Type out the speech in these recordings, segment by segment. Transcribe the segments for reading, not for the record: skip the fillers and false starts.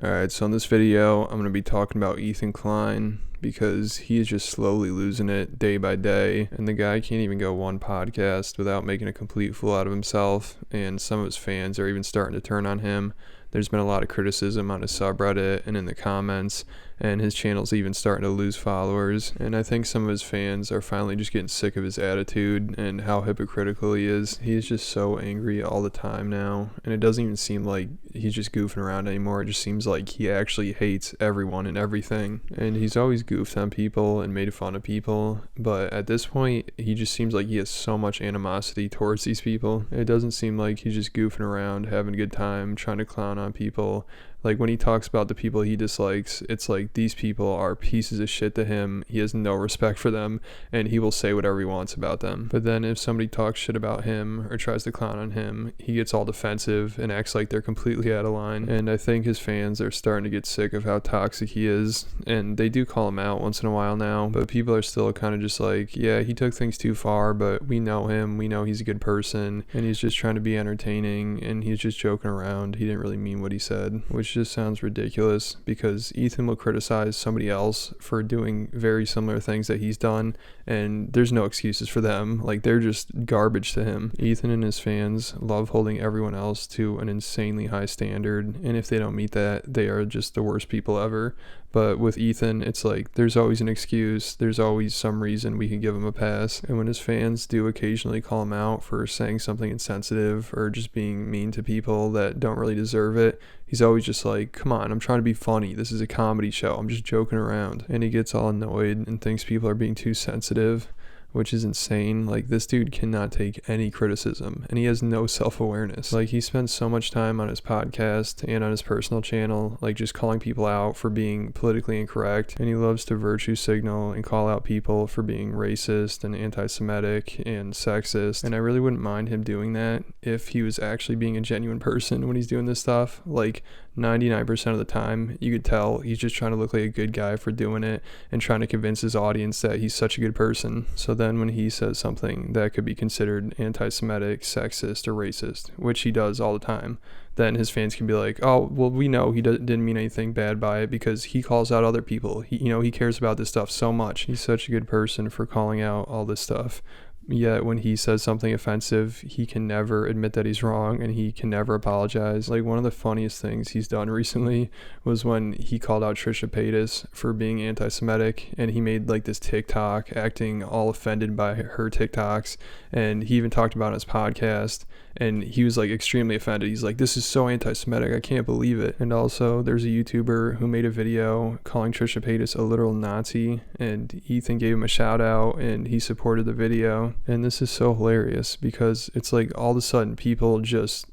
Alright, so in this video, I'm going to be talking about Ethan Klein because he is just slowly losing it day by day, and the guy can't even go one podcast without making a complete fool out of himself, and some of his fans are even starting to turn on him. There's been a lot of criticism on his subreddit and in the comments, and his channel's even starting to lose followers, and I think some of his fans are finally just getting sick of his attitude and how hypocritical he is. He's just so angry all the time now, and it doesn't even seem like he's just goofing around anymore. It just seems like he actually hates everyone and everything, and he's always goofed on people and made fun of people, but at this point he just seems like he has so much animosity towards these people. It doesn't seem like he's just goofing around, having a good time, trying to clown on people. Like, when he talks about the people he dislikes, it's like these people are pieces of shit to him. He has no respect for them, and he will say whatever he wants about them. But then if somebody talks shit about him or tries to clown on him, he gets all defensive and acts like they're completely out of line. And I think his fans are starting to get sick of how toxic he is, and they do call him out once in a while now, but people are still kind of just like, yeah, he took things too far, but we know him, we know he's a good person, and he's just trying to be entertaining, and he's just joking around. He didn't really mean what he said, which just sounds ridiculous, because Ethan will criticize somebody else for doing very similar things that he's done, and there's no excuses for them. Like, they're just garbage to him. Ethan and his fans love holding everyone else to an insanely high standard, and if they don't meet that, they are just the worst people ever. But with Ethan, it's like there's always an excuse, there's always some reason we can give him a pass. And when his fans do occasionally call him out for saying something insensitive or just being mean to people that don't really deserve it, he's always just like, come on, I'm trying to be funny, this is a comedy show, I'm just joking around. And he gets all annoyed and thinks people are being too sensitive, which is insane. Like, this dude cannot take any criticism, and he has no self-awareness. Like, he spends so much time on his podcast and on his personal channel, like, just calling people out for being politically incorrect, and he loves to virtue signal and call out people for being racist and anti-Semitic and sexist, and I really wouldn't mind him doing that if he was actually being a genuine person when he's doing this stuff. Like, 99% of the time, you could tell he's just trying to look like a good guy for doing it and trying to convince his audience that he's such a good person. So then when he says something that could be considered anti-Semitic, sexist, or racist, which he does all the time, then his fans can be like, oh, well, we know he didn't mean anything bad by it because he calls out other people. He cares about this stuff so much. He's such a good person for calling out all this stuff. Yet when he says something offensive, he can never admit that he's wrong, and he can never apologize. Like, one of the funniest things he's done recently was when he called out Trisha Paytas for being anti-Semitic, and he made like this TikTok acting all offended by her TikToks, and he even talked about it on his podcast, and he was like extremely offended. He's like, this is so anti-Semitic, I can't believe it. And also, there's a YouTuber who made a video calling Trisha Paytas a literal Nazi, and Ethan gave him a shout out and he supported the video. And this is so hilarious because it's like all of a sudden people just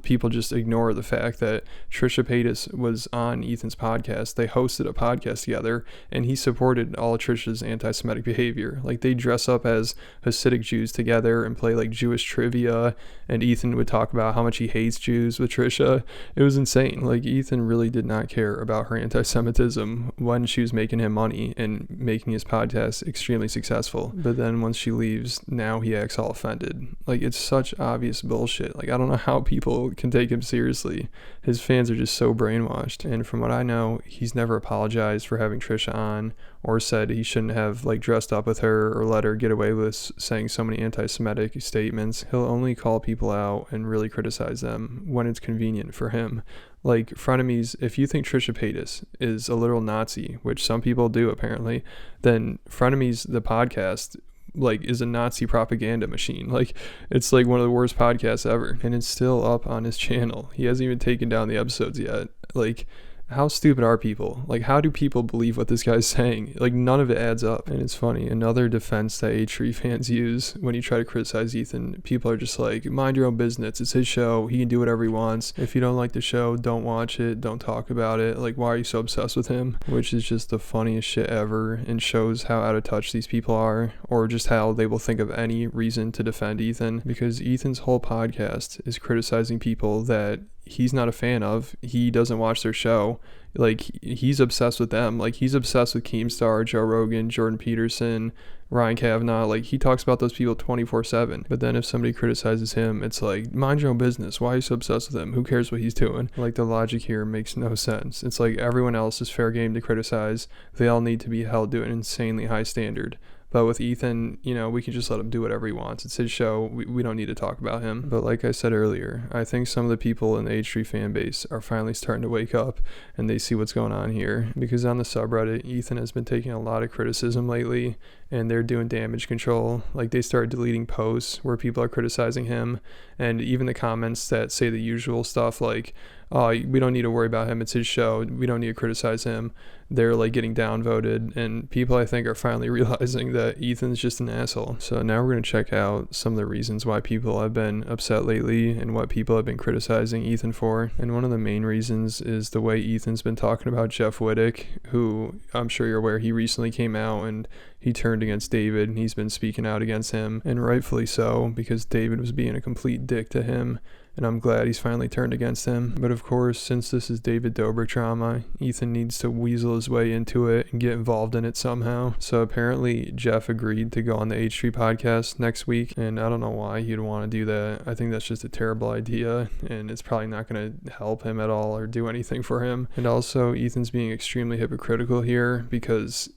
people just ignore the fact that Trisha Paytas was on Ethan's podcast. They hosted a podcast together, and he supported all of Trisha's anti-Semitic behavior. Like, they dress up as Hasidic Jews together and play like Jewish trivia, and Ethan would talk about how much he hates Jews with Trisha. It was insane. Like, Ethan really did not care about her anti-Semitism when she was making him money and making his podcast extremely successful. But then once she leaves, now he acts all offended. Like, it's such obvious bullshit. Like, I don't know how people can take him seriously. His fans are just so brainwashed. And from what I know, he's never apologized for having Trisha on, or said he shouldn't have like dressed up with her or let her get away with saying so many anti-Semitic statements. He'll only call people out and really criticize them when it's convenient for him. Like, frenemies, if you think Trisha Paytas is a literal Nazi, which some people do apparently, then Frenemies, the podcast, like, is a Nazi propaganda machine. Like, it's like one of the worst podcasts ever, and it's still up on his channel. He hasn't even taken down the episodes yet. Like, how stupid are people? Like, how do people believe what this guy's saying? Like, none of it adds up. And it's funny, another defense that A-Tree fans use when you try to criticize Ethan, people are just like, mind your own business, it's his show, he can do whatever he wants. If you don't like the show, don't watch it, don't talk about it. Like, why are you so obsessed with him? Which is just the funniest shit ever, and shows how out of touch these people are, or just how they will think of any reason to defend Ethan, because Ethan's whole podcast is criticizing people that he's not a fan of. He doesn't watch their show. Like, he's obsessed with them. Like, he's obsessed with Keemstar, Joe Rogan, Jordan Peterson, Ryan Kavanaugh. Like, he talks about those people 24/7. But then if somebody criticizes him, it's like, mind your own business. Why are you so obsessed with him? Who cares what he's doing? Like, the logic here makes no sense. It's like everyone else is fair game to criticize. They all need to be held to an insanely high standard. But with Ethan, we can just let him do whatever he wants. It's his show. We don't need to talk about him. But like I said earlier, I think some of the people in the H3 fan base are finally starting to wake up and they see what's going on here. Because on the subreddit, Ethan has been taking a lot of criticism lately, and they're doing damage control. Like, they started deleting posts where people are criticizing him, and even the comments that say the usual stuff like, oh, we don't need to worry about him, it's his show, we don't need to criticize him, they're like getting downvoted, and people, I think, are finally realizing that Ethan's just an asshole. So now we're going to check out some of the reasons why people have been upset lately and what people have been criticizing Ethan for. And one of the main reasons is the way Ethan's been talking about Jeff Wittick, who I'm sure you're aware, he recently came out and he turned against David, and he's been speaking out against him, and rightfully so, because David was being a complete dick to him, and I'm glad he's finally turned against him. But of course, since this is David Dobrik drama, Ethan needs to weasel his way into it and get involved in it somehow. So apparently Jeff agreed to go on the H3 podcast next week, and I don't know why he'd want to do that. I think that's just a terrible idea, and it's probably not going to help him at all or do anything for him. And also, Ethan's being extremely hypocritical here because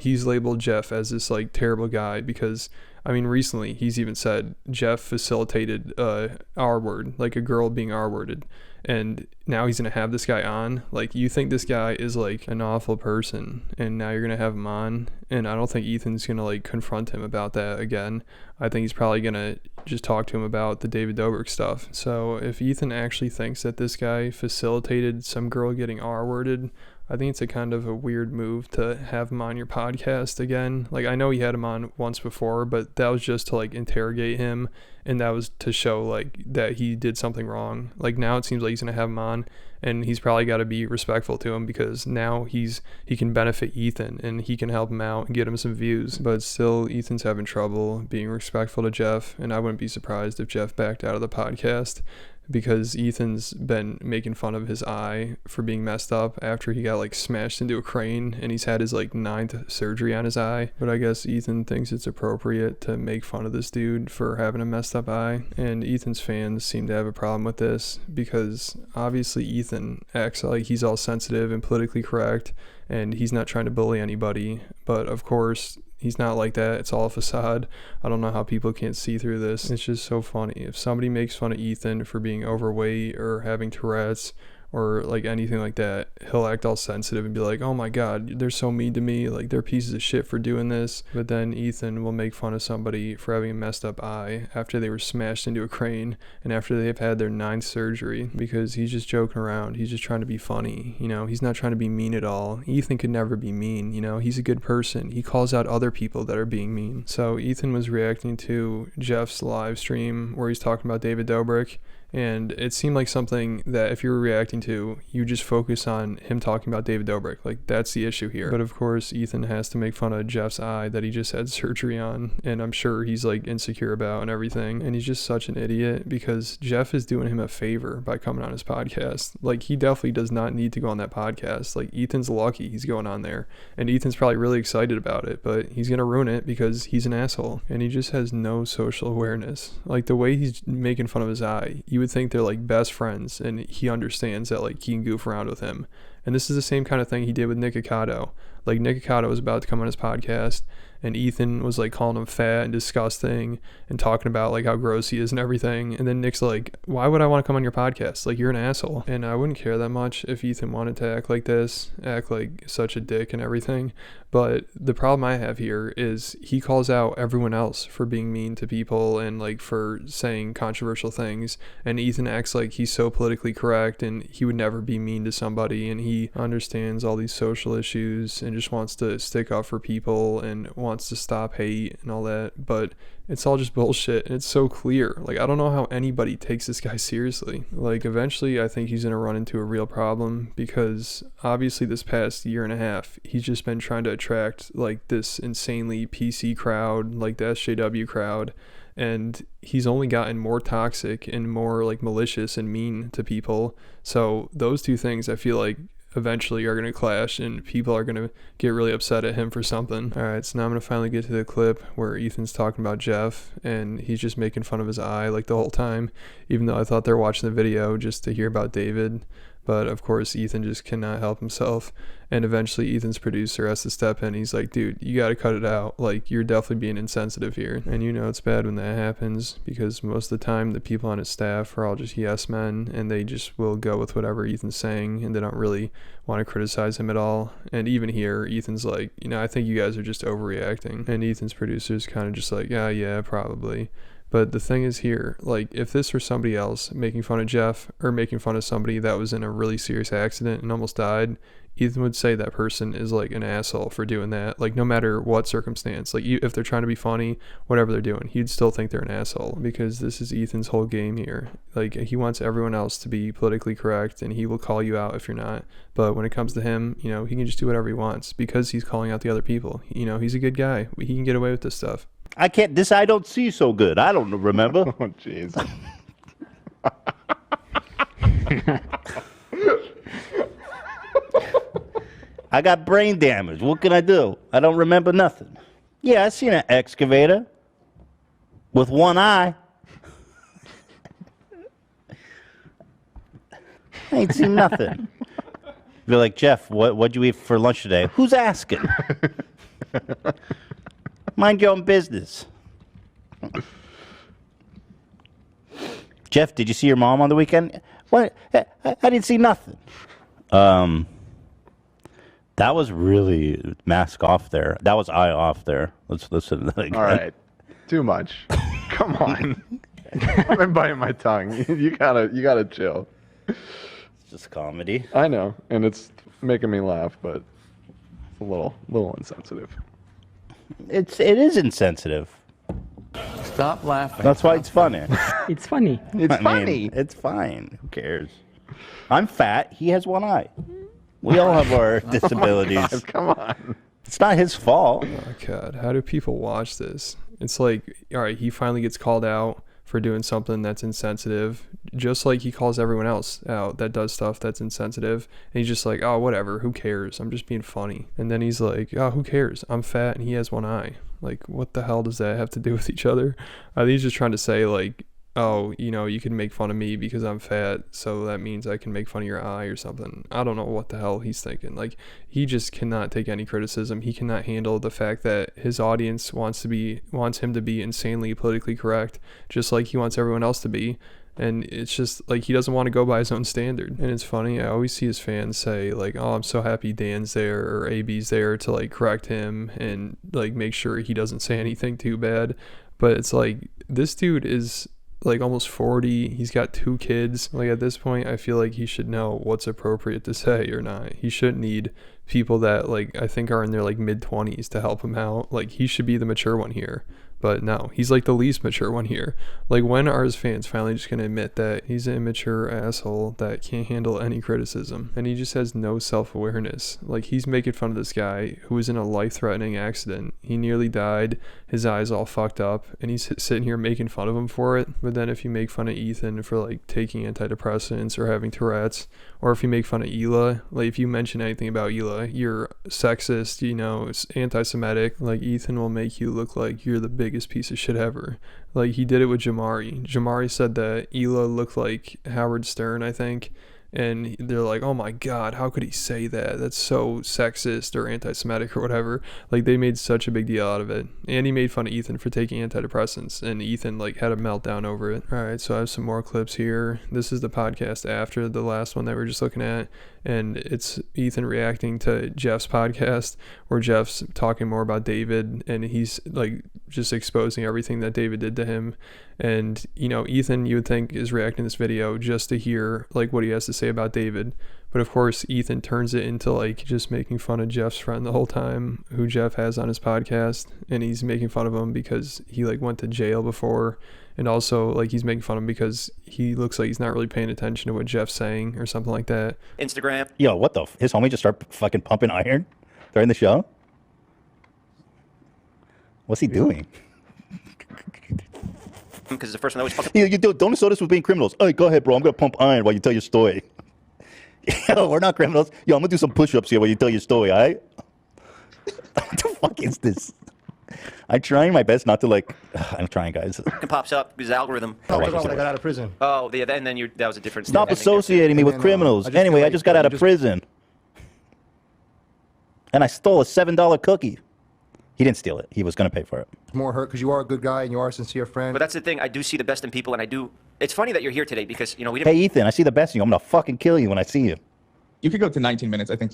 he's labeled Jeff as this like terrible guy because, recently he's even said Jeff facilitated R-word, like a girl being R-worded. And now he's going to have this guy on. Like, you think this guy is like an awful person, and now you're going to have him on. And I don't think Ethan's going to like confront him about that again. I think he's probably going to just talk to him about the David Dobrik stuff. So if Ethan actually thinks that this guy facilitated some girl getting R-worded, I think it's a kind of a weird move to have him on your podcast again. Like, I know he had him on once before, but that was just to like interrogate him, and that was to show like that he did something wrong. Like, now it seems like he's gonna have him on, and he's probably got to be respectful to him because now he can benefit Ethan and he can help him out and get him some views. But still, Ethan's having trouble being respectful to Jeff, and I wouldn't be surprised if Jeff backed out of the podcast, because Ethan's been making fun of his eye for being messed up after he got like smashed into a crane, and he's had his like 9th surgery on his eye. But I guess Ethan thinks it's appropriate to make fun of this dude for having a messed up eye, and Ethan's fans seem to have a problem with this because obviously Ethan acts like he's all sensitive and politically correct, and he's not trying to bully anybody. But of course, he's not like that. It's all a facade. I don't know how people can't see through this. It's just so funny. If somebody makes fun of Ethan for being overweight or having Tourette's or like anything like that, he'll act all sensitive and be like, oh my god, they're so mean to me, like they're pieces of shit for doing this. But then Ethan will make fun of somebody for having a messed up eye after they were smashed into a crane and after they've had their 9th surgery, because he's just joking around. He's just trying to be funny, he's not trying to be mean at all. Ethan could never be mean, he's a good person. He calls out other people that are being mean. So Ethan was reacting to Jeff's live stream where he's talking about David Dobrik, and it seemed like something that if you were reacting to, you just focus on him talking about David Dobrik. Like, that's the issue here. But of course, Ethan has to make fun of Jeff's eye that he just had surgery on, and I'm sure he's like insecure about and everything. And he's just such an idiot because Jeff is doing him a favor by coming on his podcast. Like, he definitely does not need to go on that podcast. Like, Ethan's lucky he's going on there, and Ethan's probably really excited about it, but he's gonna ruin it because he's an asshole, and he just has no social awareness. Like, the way he's making fun of his eye, you would think they're like best friends, and he understands that like he can goof around with him. And this is the same kind of thing he did with Nick Ocado. Like, Nick Ocado was about to come on his podcast, and Ethan was like calling him fat and disgusting and talking about like how gross he is and everything. And then Nick's like, why would I want to come on your podcast? Like, you're an asshole. And I wouldn't care that much if Ethan wanted to act like this, act like such a dick and everything. But the problem I have here is he calls out everyone else for being mean to people and like for saying controversial things. And Ethan acts like he's so politically correct and he would never be mean to somebody, and he understands all these social issues and just wants to stick up for people and wants to stop hate and all that. But it's all just bullshit, and it's so clear. Like, I don't know how anybody takes this guy seriously. Like, eventually I think he's gonna run into a real problem, because obviously this past year and a half he's just been trying to attract like this insanely PC crowd, like the SJW crowd, and he's only gotten more toxic and more like malicious and mean to people. So those two things, I feel like, eventually are going to clash and people are going to get really upset at him for something. All right, so now I'm going to finally get to the clip where Ethan's talking about Jeff and he's just making fun of his eye like the whole time, even though I thought they were watching the video just to hear about David. But of course, Ethan just cannot help himself. And eventually Ethan's producer has to step in. He's like, dude, you got to cut it out. Like, you're definitely being insensitive here. And you know it's bad when that happens because most of the time the people on his staff are all just yes men and they just will go with whatever Ethan's saying and they don't really want to criticize him at all. And even here, Ethan's like, you know, I think you guys are just overreacting. And Ethan's producer's kind of just like, yeah, probably. But the thing is here, like, if this were somebody else making fun of Jeff or making fun of somebody that was in a really serious accident and almost died, Ethan would say that person is like an asshole for doing that. Like, no matter what circumstance, like if they're trying to be funny, whatever they're doing, he'd still think they're an asshole because this is Ethan's whole game here. Like, he wants everyone else to be politically correct and he will call you out if you're not. But when it comes to him, you know, he can just do whatever he wants because he's calling out the other people. You know, he's a good guy. He can get away with this stuff. I can't. This I don't see so good. I don't remember. Oh, jeez. I got brain damage. What can I do? I don't remember nothing. Yeah, I seen an excavator with one eye. I ain't seen nothing. Be like, Jeff, what'd you eat for lunch today? Who's asking? Mind your own business. Jeff, did you see your mom on the weekend? What? I didn't see nothing. That was really mask off there. That was eye off there. Let's listen to that again. All right. Too much. Come on. I've been biting my tongue. You gotta chill. It's just comedy. I know, and it's making me laugh, but it's a little insensitive. It is insensitive. Stop laughing. That's why it's funny. It's funny. It's funny. mean, it's fine. Who cares? I'm fat. He has one eye. We all have our disabilities. Oh God, come on. It's not his fault. Oh God, how do people watch this? It's like, all right, he finally gets called out for doing something that's insensitive, just like he calls everyone else out that does stuff that's insensitive. And he's just like, oh, whatever, who cares? I'm just being funny. And then he's like, oh, who cares? I'm fat and he has one eye. Like, what the hell does that have to do with each other? He's just trying to say, like, oh, you know, you can make fun of me because I'm fat, so that means I can make fun of your eye or something. I don't know what the hell he's thinking. Like, he just cannot take any criticism. He cannot handle the fact that his audience wants him to be insanely politically correct, just like he wants everyone else to be. And it's just like he doesn't want to go by his own standard. And it's funny, I always see his fans say like, oh, I'm so happy Dan's there or AB's there to like correct him and like make sure he doesn't say anything too bad. But it's like, this dude is like almost 40. He's got 2 kids. Like, at this point, I feel like he should know what's appropriate to say or not. He shouldn't need people that like I think are in their like mid-20s to help him out. Like, he should be the mature one here. But no, he's like the least mature one here. Like, when are his fans finally just gonna admit that he's an immature asshole that can't handle any criticism? And he just has no self-awareness. Like, he's making fun of this guy who was in a life-threatening accident. He nearly died, his eyes all fucked up, and he's sitting here making fun of him for it. But then if you make fun of Ethan for like taking antidepressants or having Tourette's, or if you make fun of Hila, like if you mention anything about Hila, you're sexist, you know, it's anti-Semitic. Like, Ethan will make you look like you're the biggest piece of shit ever. Like, he did it with Jamari. Jamari said that Hila looked like Howard Stern, I think. And they're like, oh my God, how could he say that? That's so sexist or anti-Semitic or whatever. Like, they made such a big deal out of it. And he made fun of Ethan for taking antidepressants. And Ethan, like, had a meltdown over it. All right, so I have some more clips here. This is the podcast after the last one that we were just looking at. And it's Ethan reacting to Jeff's podcast where Jeff's talking more about David. And he's, like, just exposing everything that David did to him. And, you know, Ethan, you would think, is reacting to this video just to hear, like, what he has to say about David. But of course, Ethan turns it into, like, just making fun of Jeff's friend the whole time, who Jeff has on his podcast. And he's making fun of him because he, like, went to jail before. And also, like, he's making fun of him because he looks like he's not really paying attention to what Jeff's saying or something like that. Instagram. Yo, what the? His homie just start fucking pumping iron during the show? What's he doing? because the first one always fucking. You don't insult us with being criminals. Hey, go ahead, bro. I'm gonna pump iron while you tell your story. Yo, we're not criminals. Yo, I'm gonna do some push-ups here while you tell your story. All right? What the fuck is this? I'm trying my best not to like. I'm trying, guys. Pops up his algorithm. Oh, when I got out of prison. Oh, yeah, and then that was a different. Stop ending associating me with criminals. Anyway, I just got out of prison. And I stole a $7 cookie. He didn't steal it. He was going to pay for it. More hurt because you are a good guy and you are a sincere friend. But that's the thing. I do see the best in people, and I do. It's funny that you're here today because we didn't. Hey, Ethan, I see the best in you. I'm going to fucking kill you when I see you. You could go to 19 minutes, I think.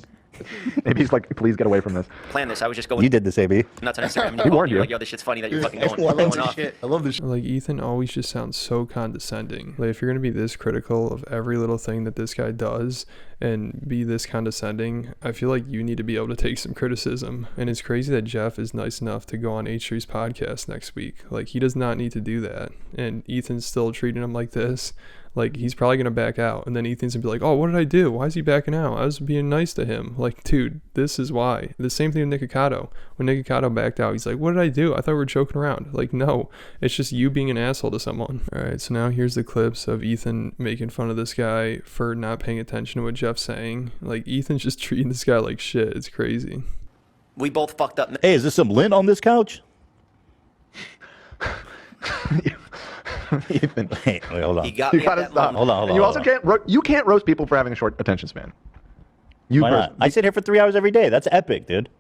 Maybe he's like, please get away from this. Plan this. I was just going. You did this, AB. Nuts on Instagram. And He warned you. Like, yo, this shit's funny that you're fucking going. I love going this off. shit. I love this shit. Like, Ethan always just sounds so condescending. Like, if you're gonna be this critical of every little thing that this guy does and be this condescending, I feel like you need to be able to take some criticism. And it's crazy that Jeff is nice enough to go on H3's podcast next week. Like, he does not need to do that. And Ethan's still treating him like this. Like, he's probably going to back out. And then Ethan's going to be like, oh, what did I do? Why is he backing out? I was being nice to him. Like, dude, this is why. The same thing with Nikocado. When Nikocado backed out, he's like, what did I do? I thought we were joking around. Like, no. It's just you being an asshole to someone. All right, so now here's the clips of Ethan making fun of this guy for not paying attention to what Jeff's saying. Like, Ethan's just treating this guy like shit. It's crazy. We both fucked up. Hey, is there some lint on this couch? Ethan, Wait, hold on. He got you me at gotta that stop. moment. Hold on. You also can't roast people for having a short attention span. Why not? I sit here for 3 hours every day. That's epic, dude.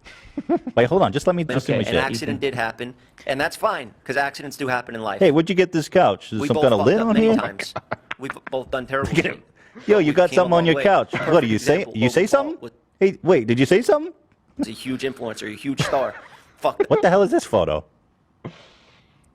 Wait, hold on. Just let me just do my An shit. accident did happen, and that's fine because accidents do happen in life. Hey, where'd you get this couch? Is there we some both kind of fucked lint up on many here? times. We've both done terrible shit. Yo, you got Came a something on long your way. couch. Perfect What do you say? example, You say Logan something? Paul Hey, wait, did you say something? was a huge influencer, a huge star. Fuck. What the hell is this photo?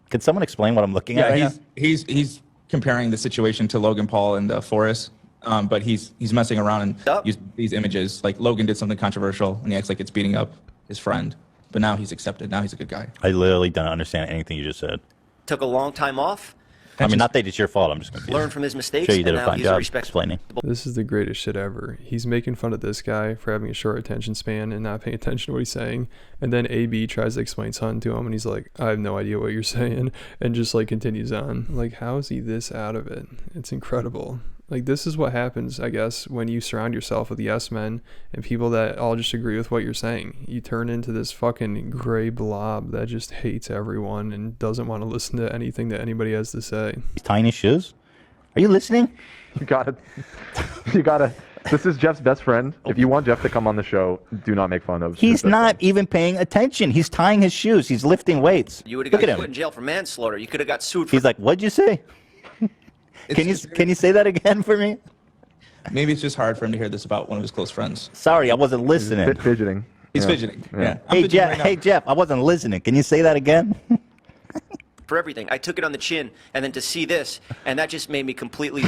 Can someone explain what I'm looking at? Yeah, Right he's comparing the situation to Logan Paul and Forrest, but he's messing around and Yup. using these images. Like Logan did something controversial and he acts like it's beating up his friend, but now he's accepted. Now he's a good guy. I literally don't understand anything you just said. Took a long time off. I mean, not that it's your fault. I'm just confused. Learn from his mistakes. Sure, you did and a now fine he's job respectable. explaining. This is the greatest shit ever. He's making fun of this guy for having a short attention span and not paying attention to what he's saying. And then AB tries to explain something to him and he's like, I have no idea what you're saying. And just like continues on. Like, how is he this out of it? It's incredible. Like, this is what happens, I guess, when you surround yourself with yes men and people that all just agree with what you're saying. You turn into this fucking gray blob that just hates everyone and doesn't want to listen to anything that anybody has to say. These tiny shoes? Are you listening? You gotta. This is Jeff's best friend. If you want Jeff to come on the show, do not make fun of. He's his best not friend. even paying attention. He's tying his shoes. He's lifting weights. You would have Look got at put him. in jail for manslaughter. You could have got sued for. He's like, what'd you say? Can you say that again for me? Maybe it's just hard for him to hear this about one of his close friends. Sorry, I wasn't listening. Fidgeting. He's Yeah. fidgeting. Yeah. I'm Hey, fidgeting Jeff. right now. Hey, Jeff. I wasn't listening. Can you say that again? for everything. I took it on the chin, and then to see this, and that just made me completely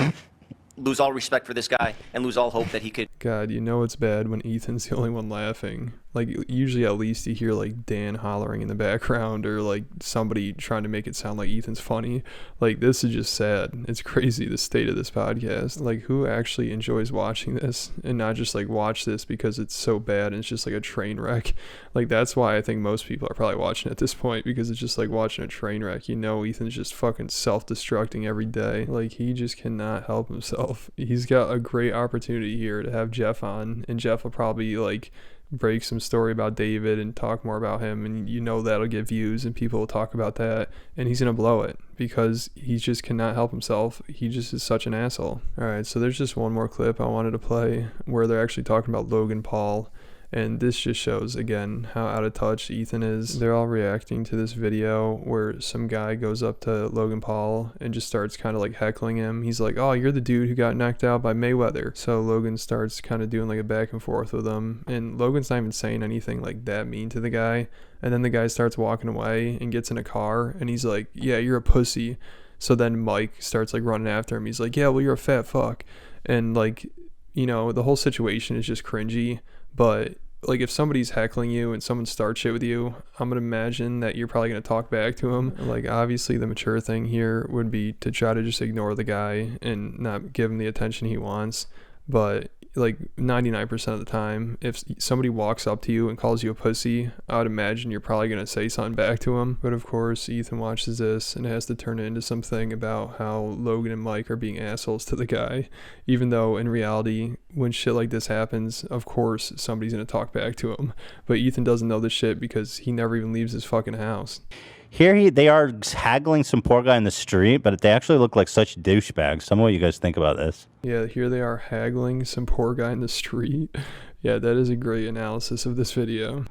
lose all respect for this guy and lose all hope that he could. God, you know it's bad when Ethan's the only one laughing. Like, usually at least you hear, like, Dan hollering in the background or, like, somebody trying to make it sound like Ethan's funny. Like, this is just sad. It's crazy, the state of this podcast. Like, who actually enjoys watching this and not just, like, watch this because it's so bad and it's just, like, a train wreck? Like, that's why I think most people are probably watching at this point, because it's just, like, watching a train wreck. You know Ethan's just fucking self-destructing every day. Like, he just cannot help himself. He's got a great opportunity here to have Jeff on, and Jeff will probably, like, break some story about David and talk more about him, and you know that'll get views and people will talk about that, and he's gonna blow it because he just cannot help himself. He just is such an asshole. All right, so there's just one more clip I wanted to play where they're actually talking about Logan Paul, and this just shows again how out of touch Ethan is. They're all reacting to this video where some guy goes up to Logan Paul and just starts kind of like heckling him. He's like, oh, you're the dude who got knocked out by Mayweather. So Logan starts kind of doing like a back and forth with him, and Logan's not even saying anything like that mean to the guy. And then the guy starts walking away and gets in a car and he's like, yeah, you're a pussy. So then Mike starts like running after him. He's like, yeah, well, you're a fat fuck. And like, you know, the whole situation is just cringy. But like, if somebody's heckling you and someone starts shit with you, I'm gonna imagine that you're probably gonna talk back to him. Like, obviously the mature thing here would be to try to just ignore the guy and not give him the attention he wants. But like 99% of the time, if somebody walks up to you and calls you a pussy, I would imagine you're probably going to say something back to him. But of course, Ethan watches this and has to turn it into something about how Logan and Mike are being assholes to the guy, even though in reality, when shit like this happens, of course, somebody's going to talk back to him. But Ethan doesn't know this shit because he never even leaves his fucking house. Here they are haggling some poor guy in the street, but they actually look like such douchebags. Tell me what you guys think about this. Yeah, here they are haggling some poor guy in the street. Yeah, that is a great analysis of this video.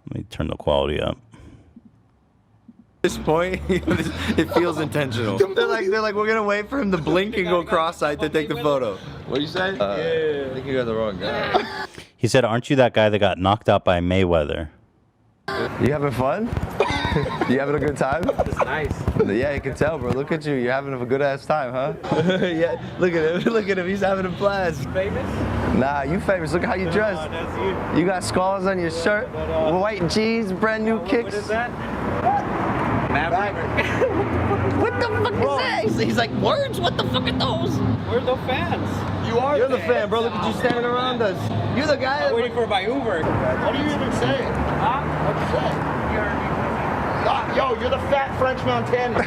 Let me turn the quality up. At this point, it feels intentional. They're like, we're gonna wait for him to blink and go cross-eyed to take the photo. What do you say? I think you got the wrong guy. He said, "Aren't you that guy that got knocked out by Mayweather?" You having fun? You having a good time? It's nice. Yeah, you can tell, bro. Look at you. You're having a good ass time, huh? Yeah. Look at him. Look at him. He's having a blast. Famous? Nah, you famous. Look how you dress. You got scars on your shirt, white jeans, brand new kicks. What is that? Maverick. What the fuck is that? He's like, words? What the fuck are those? We're the fans. You're the fan, bro. Look at you standing around us. You're the guy. I'm waiting for my Uber. What are you even saying? Huh? What'd you say? Yo, you're the fat French Montana.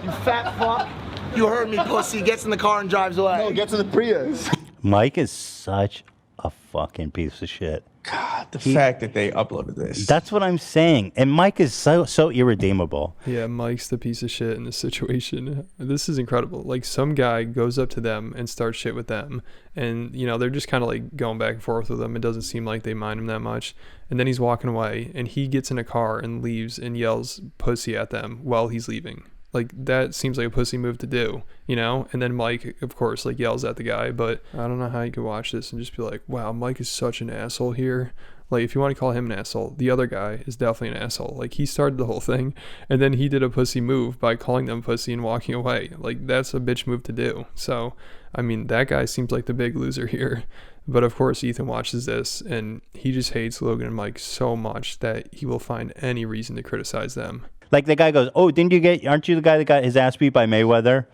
You fat fuck. You heard me, pussy. Gets in the car and drives away. No, get to the Prius. Mike is such a fucking piece of shit. God, the fact that they uploaded this. That's what I'm saying. And Mike is so irredeemable. Yeah, Mike's the piece of shit in this situation. This is incredible. Like, some guy goes up to them and starts shit with them. And, you know, they're just kind of like going back and forth with him. It doesn't seem like they mind him that much. And then he's walking away and he gets in a car and leaves and yells pussy at them while he's leaving. Like, that seems like a pussy move to do, you know? And then Mike, of course, like, yells at the guy. But I don't know how you could watch this and just be like, wow, Mike is such an asshole here. Like, if you want to call him an asshole, the other guy is definitely an asshole. Like, he started the whole thing, and then he did a pussy move by calling them pussy and walking away. Like, that's a bitch move to do. So, I mean, that guy seems like the big loser here. But of course, Ethan watches this, and he just hates Logan and Mike so much that he will find any reason to criticize them. Like, the guy goes, "Oh, aren't you the guy that got his ass beat by Mayweather?"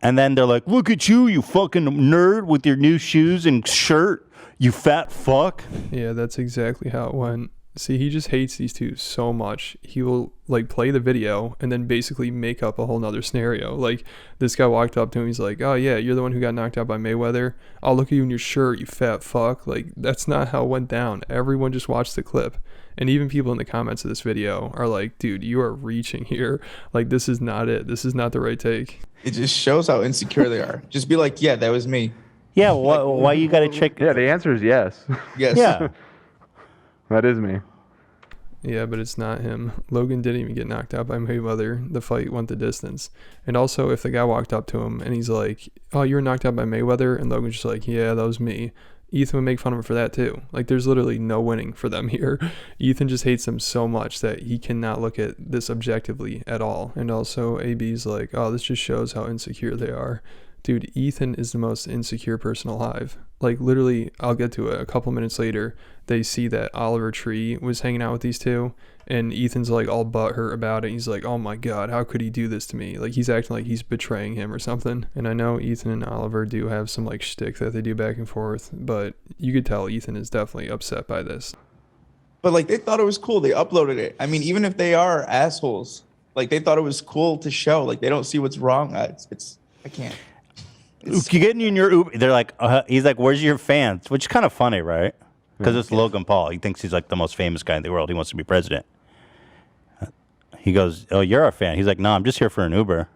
And then they're like, "Look at you, you fucking nerd with your new shoes and shirt, you fat fuck." Yeah, that's exactly how it went. See, he just hates these two so much. He will, like, play the video and then basically make up a whole nother scenario. Like, this guy walked up to him, he's like, "Oh yeah, you're the one who got knocked out by Mayweather. Oh, look at you in your shirt, you fat fuck." Like, that's not how it went down. Everyone just watched the clip. And even people in the comments of this video are like, "Dude, you are reaching here. Like, this is not it. This is not the right take." It just shows how insecure they are. Just be like, yeah, that was me. Yeah, why you gotta check? Yeah, the answer is yes. Yes. Yeah. That is me. Yeah, but it's not him. Logan didn't even get knocked out by Mayweather. The fight went the distance. And also, if the guy walked up to him and he's like, "Oh, you were knocked out by Mayweather," and Logan's just like, "Yeah, that was me," Ethan would make fun of him for that too. Like, there's literally no winning for them here. Ethan just hates them so much that he cannot look at this objectively at all. And also, AB's like, "Oh, this just shows how insecure they are." Dude, Ethan is the most insecure person alive. Like, literally, I'll get to it. A couple minutes later, they see that Oliver Tree was hanging out with these two, and Ethan's like all butthurt about it. He's like, "Oh my god, how could he do this to me?" Like, he's acting like he's betraying him or something. And I know Ethan and Oliver do have some like shtick that they do back and forth, but you could tell Ethan is definitely upset by this. But like, they thought it was cool. They uploaded it. I mean, even if they are assholes, like, they thought it was cool to show. Like, they don't see what's wrong. I can't. You getting in your Uber? They're like, he's like, "Where's your fans?" Which is kind of funny, right? Because it's Logan Paul. He thinks he's like the most famous guy in the world. He wants to be president. He goes, "Oh, you're our fan." He's like, "No, I'm just here for an Uber."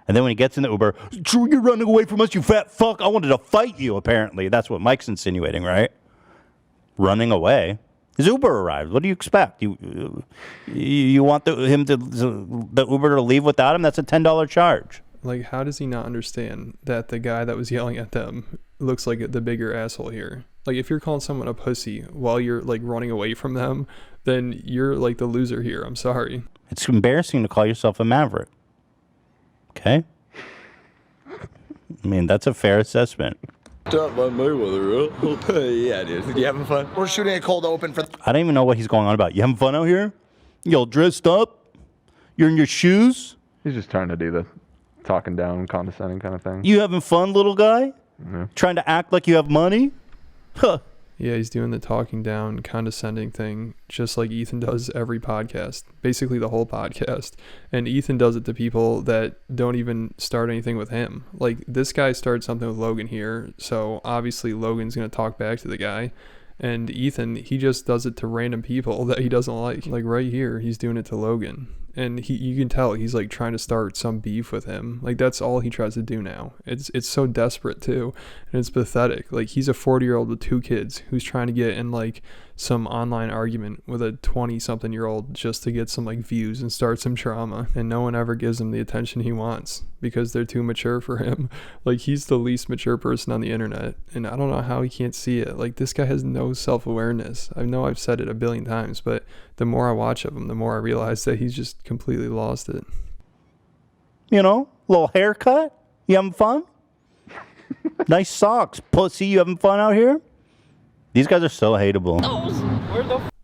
And then when he gets in the Uber, "True, you're running away from us, you fat fuck. I wanted to fight you." Apparently, that's what Mike's insinuating, right? Running away. His Uber arrived. What do you expect? You want the Uber to leave without him? That's a $10 charge. Like, how does he not understand that the guy that was yelling at them looks like the bigger asshole here? Like, if you're calling someone a pussy while you're like running away from them, then you're like the loser here. I'm sorry. It's embarrassing to call yourself a maverick. Okay? I mean, that's a fair assessment. Top by Mayweather, huh? Yeah, dude. You having fun? We're shooting a cold open for. I don't even know what he's going on about. You having fun out here? You all dressed up? You're in your shoes? He's just trying to do the talking down, condescending kind of thing. You having fun, little guy? Trying to act like you have money? Huh. Yeah, he's doing the talking down, condescending thing, just like Ethan does every podcast, basically the whole podcast. And Ethan does it to people that don't even start anything with him. Like, this guy started something with Logan here, so obviously Logan's going to talk back to the guy. And Ethan, he just does it to random people that he doesn't like. Like, right here, he's doing it to Logan. And you can tell he's like trying to start some beef with him. Like, that's all he tries to do now. It's so desperate too, and it's pathetic. Like, he's a 40-year-old with 2 kids who's trying to get in like some online argument with a 20-something-year-old just to get some like views and start some drama. And no one ever gives him the attention he wants because they're too mature for him. Like, he's the least mature person on the internet, and I don't know how he can't see it. Like, this guy has no self-awareness. I know I've said it a billion times, but the more I watch of him, the more I realize that he's just completely lost it. You know, little haircut. You having fun? Nice socks, pussy. You having fun out here? These guys are so hateable.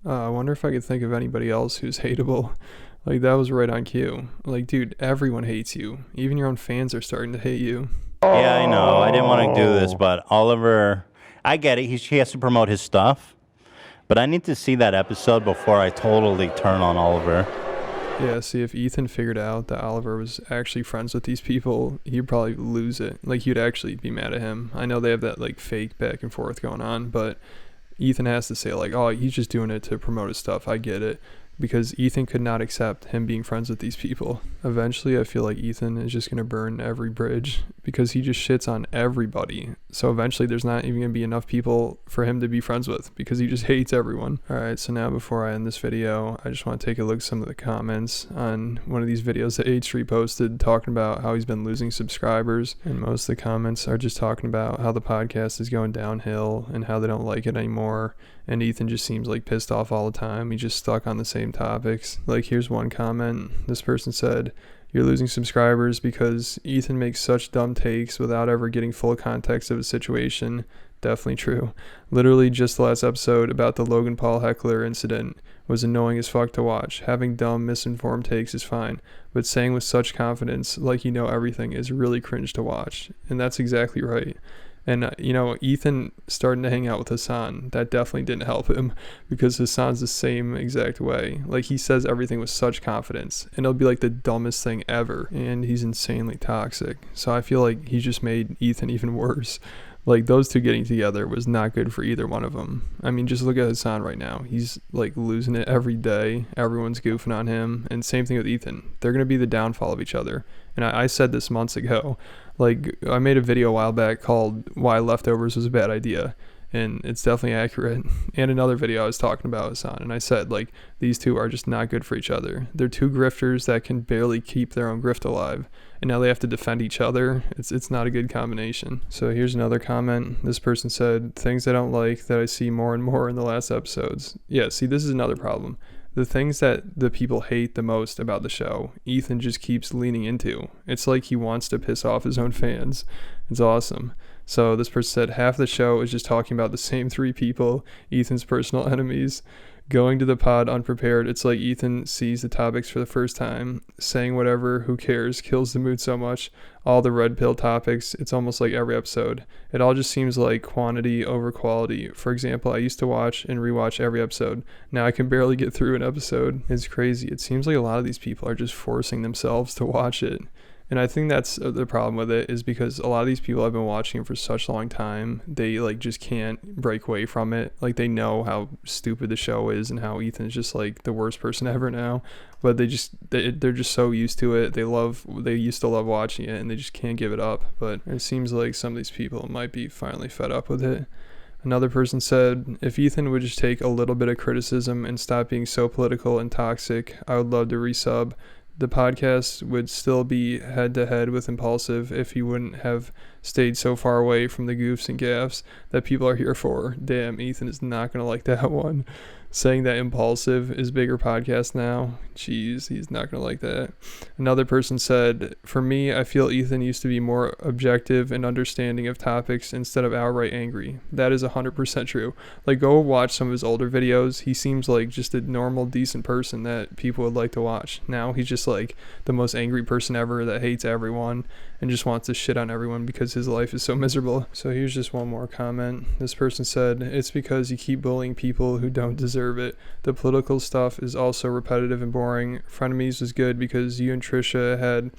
I wonder if I could think of anybody else who's hateable. Like, that was right on cue. Like, dude, everyone hates you. Even your own fans are starting to hate you. Yeah, I know. I didn't want to do this, but Oliver, I get it. He has to promote his stuff. But I need to see that episode before I totally turn on Oliver. Yeah, see, if Ethan figured out that Oliver was actually friends with these people, he'd probably lose it. Like, he'd actually be mad at him. I know they have that, like, fake back and forth going on, but Ethan has to say, like, oh, he's just doing it to promote his stuff. I get it. Because Ethan could not accept him being friends with these people. Eventually, I feel like Ethan is just going to burn every bridge because he just shits on everybody. So eventually, there's not even going to be enough people for him to be friends with because he just hates everyone. All right, so now before I end this video, I just want to take a look at some of the comments on one of these videos that H3 posted talking about how he's been losing subscribers. And most of the comments are just talking about how the podcast is going downhill and how they don't like it anymore. And Ethan just seems like pissed off all the time. He's just stuck on the same topics. Like, here's one comment. This person said, "You're losing subscribers because Ethan makes such dumb takes without ever getting full context of a situation." Definitely true. Literally just the last episode about the Logan Paul heckler incident was annoying as fuck to watch. Having dumb, misinformed takes is fine, but saying with such confidence like you know everything is really cringe to watch. And that's exactly right. And, you know, Ethan starting to hang out with Hassan, that definitely didn't help him because Hassan's the same exact way. Like, he says everything with such confidence, and it'll be like the dumbest thing ever. And he's insanely toxic. So I feel like he just made Ethan even worse. Like, those two getting together was not good for either one of them. I mean, just look at Hassan right now. He's, like, losing it every day. Everyone's goofing on him. And same thing with Ethan. They're going to be the downfall of each other. And I said this months ago. Like, I made a video a while back called Why Leftovers Was a Bad Idea. And it's definitely accurate. And another video I was talking about Hassan. And I said, like, these two are just not good for each other. They're two grifters that can barely keep their own grift alive. And now they have to defend each other. It's not a good combination. So here's another comment. This person said, "Things I don't like that I see more and more in the last episodes." Yeah, see, this is another problem. The things that the people hate the most about the show, Ethan just keeps leaning into. It's like he wants to piss off his own fans. It's awesome. So this person said, "Half the show is just talking about the same 3 people, Ethan's personal enemies. Going to the pod unprepared, it's like Ethan sees the topics for the first time. Saying whatever, who cares, kills the mood so much. All the red pill topics, it's almost like every episode. It all just seems like quantity over quality. For example, I used to watch and rewatch every episode. Now I can barely get through an episode." It's crazy. It seems like a lot of these people are just forcing themselves to watch it. And I think that's the problem with it, is because a lot of these people have been watching it for such a long time, they like just can't break away from it. Like, they know how stupid the show is and how Ethan's just like the worst person ever now, but they're just so used to it. They used to love watching it and they just can't give it up. But it seems like some of these people might be finally fed up with it. Another person said, "If Ethan would just take a little bit of criticism and stop being so political and toxic, I would love to resub. The podcast would still be head-to-head with Impulsive if he wouldn't have stayed so far away from the goofs and gaffes that people are here for." Damn, Ethan is not going to like that one. Saying that Impulsive is bigger podcast now. Jeez, he's not going to like that. Another person said, "For me, I feel Ethan used to be more objective and understanding of topics instead of outright angry." That is 100% true. Like, go watch some of his older videos. He seems like just a normal, decent person that people would like to watch. Now he's just like the most angry person ever that hates everyone and just wants to shit on everyone because because his life is so miserable. So here's just one more comment. This person said, "It's because you keep bullying people who don't deserve it. The political stuff is also repetitive and boring. Frenemies was good because you and Trisha had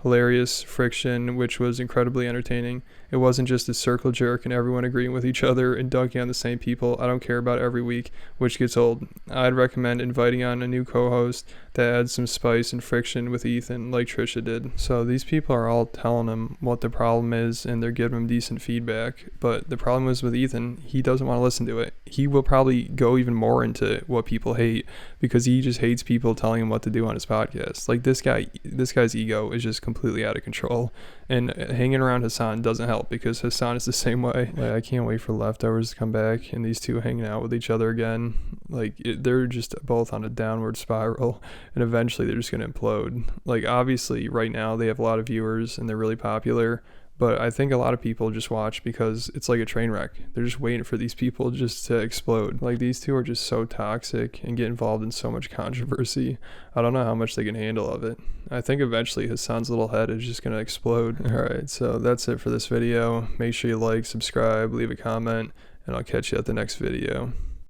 hilarious friction, which was incredibly entertaining. It wasn't just a circle jerk and everyone agreeing with each other and dunking on the same people I don't care about every week, which gets old. I'd recommend inviting on a new co-host that adds some spice and friction with Ethan like Trisha did." So these people are all telling him what the problem is and they're giving him decent feedback, but the problem is with Ethan, he doesn't want to listen to it. He will probably go even more into what people hate because he just hates people telling him what to do on his podcast. Like this guy's ego is just completely out of control, and hanging around Hassan doesn't help because Hassan is the same way. Like, I can't wait for Leftovers to come back and these two hanging out with each other again. Like they're just both on a downward spiral, and eventually they're just gonna implode. Like obviously right now they have a lot of viewers and they're really popular, but I think a lot of people just watch because it's like a train wreck. They're just waiting for these people just to explode. Like these two are just so toxic and get involved in so much controversy. I don't know how much they can handle of it. I think eventually Hassan's little head is just going to explode. Alright, so that's it for this video. Make sure you like, subscribe, leave a comment, and I'll catch you at the next video.